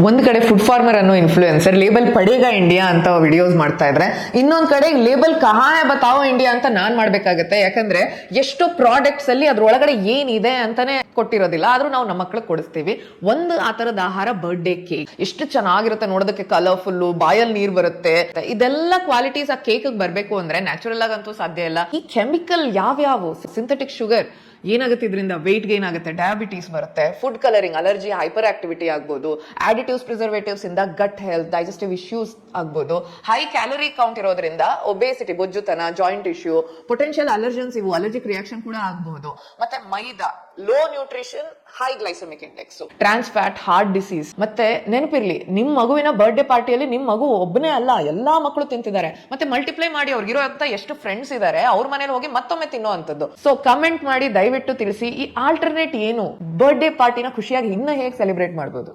ಒಂದ್ ಕಡೆ food farmer ಅನ್ನೋ ಇನ್ಫ್ಲೂಯೆನ್ಸರ್ ಲೇಬಲ್ ಪಡೇಗಾ ಇಂಡಿಯಾ ಅಂತ ವಿಡಿಯೋಸ್ ಮಾಡ್ತಾ ಇದ್ರೆ, ಇನ್ನೊಂದ್ ಕಡೆ ಲೇಬಲ್ ಕಹಾ ಹೈ ಬತಾವೋ ಇಂಡಿಯಾ ಅಂತ ನಾನ್ ಮಾಡ್ಬೇಕಾಗತ್ತೆ. ಯಾಕಂದ್ರೆ ಎಷ್ಟೋ ಪ್ರಾಡಕ್ಟ್ಸ್ ಅಲ್ಲಿ ಅದ್ರೊಳಗಡೆ ಏನಿದೆ ಅಂತಾನೆ ಕೊಟ್ಟಿರೋದಿಲ್ಲ, ಆದ್ರೂ ನಾವು ನಮ್ಮ ಮಕ್ಳಿಗೆ ಕೊಡಿಸ್ತೀವಿ. ಒಂದು ಆ ತರದ ಆಹಾರ ಬರ್ಡೇ ಕೇಕ್ ಎಷ್ಟು ಚೆನ್ನಾಗಿರುತ್ತೆ ನೋಡೋದಕ್ಕೆ, ಕಲರ್ಫುಲ್, ಬಾಯಲ್ಲಿ ನೀರ್ ಬರುತ್ತೆ. ಇದೆಲ್ಲ ಕ್ವಾಲಿಟೀಸ್ ಆ ಕೇಕ್ ಬರ್ಬೇಕು ಅಂದ್ರೆ ನ್ಯಾಚುರಲ್ ಆಗಂತೂ ಸಾಧ್ಯ ಇಲ್ಲ. ಈ ಕೆಮಿಕಲ್ ಯಾವ್ಯಾವು, ಸಿಂಥೆಟಿಕ್ ಶುಗರ್ ಏನಾಗುತ್ತೆ, ಇದರಿಂದ ವೆಯ್ಟ್ ಗೇನ್ ಆಗುತ್ತೆ, ಡಯಾಬಿಟೀಸ್ ಬರುತ್ತೆ, food colouring, allergy, hyper activity ಆಗ್ಬೋದು, ಆಡಿಟಿವ್ಸ್, ಪ್ರಿಸರ್ವೇಟಿವ್ಸ್ ಇಂದ ಗಟ್ ಹೆಲ್ತ್, ಡೈಜೆಸ್ಟಿವ್ ಇಶ್ಯೂಸ್ ಆಗ್ಬೋದು, ಹೈ ಕ್ಯಾಲರಿ ಕೌಂಟ್ ಇರೋದ್ರಿಂದ ಒಬೇಸಿಟಿ, ಬೊಜ್ಜುತನ, ಜಾಯಿಂಟ್ ಇಶ್ಯೂ, ಪೊಟೆನ್ಶಿಯಲ್ ಅಲರ್ಜನ್ಸ್, ಇವು ಅಲರ್ಜಿಕ್ ರಿಯಾಕ್ಷನ್ ಕೂಡ ಆಗ್ಬಹುದು. ಮತ್ತೆ maida, low nutrition, high glycemic index, trans fat, heart disease. ಮತ್ತೆ ನೆನಪಿರ್ಲಿ, ನಿಮ್ ಮಗುವಿನ ಬರ್ಡೇ ಪಾರ್ಟಿಯಲ್ಲಿ ನಿಮ್ ಮಗು ಒಬ್ಬನೇ ಅಲ್ಲ, ಎಲ್ಲಾ ಮಕ್ಕಳು ತಿಂತಿದ್ದಾರೆ. ಮತ್ತೆ ಮಲ್ಟಿಪ್ಲೈ ಮಾಡಿ ಅವ್ರಿಗಿರೋ ಅಂತ ಎಷ್ಟು ಫ್ರೆಂಡ್ಸ್ ಇದಾರೆ ಅವ್ರ ಮನೇಲಿ ಹೋಗಿ ಮತ್ತೊಮ್ಮೆ ತಿನ್ನೋ ಅಂತದ್ದು. ಸೊ ಕಮೆಂಟ್ ಮಾಡಿ ದಯವಿಟ್ಟು ತಿಳಿಸಿ, ಈ ಆಲ್ಟರ್ನೇಟ್ ಏನು, ಬರ್ಡೇ ಪಾರ್ಟಿನ ಖುಷಿಯಾಗಿ ಇನ್ನ ಹೇಗೆ ಸೆಲೆಬ್ರೇಟ್ ಮಾಡಬಹುದು.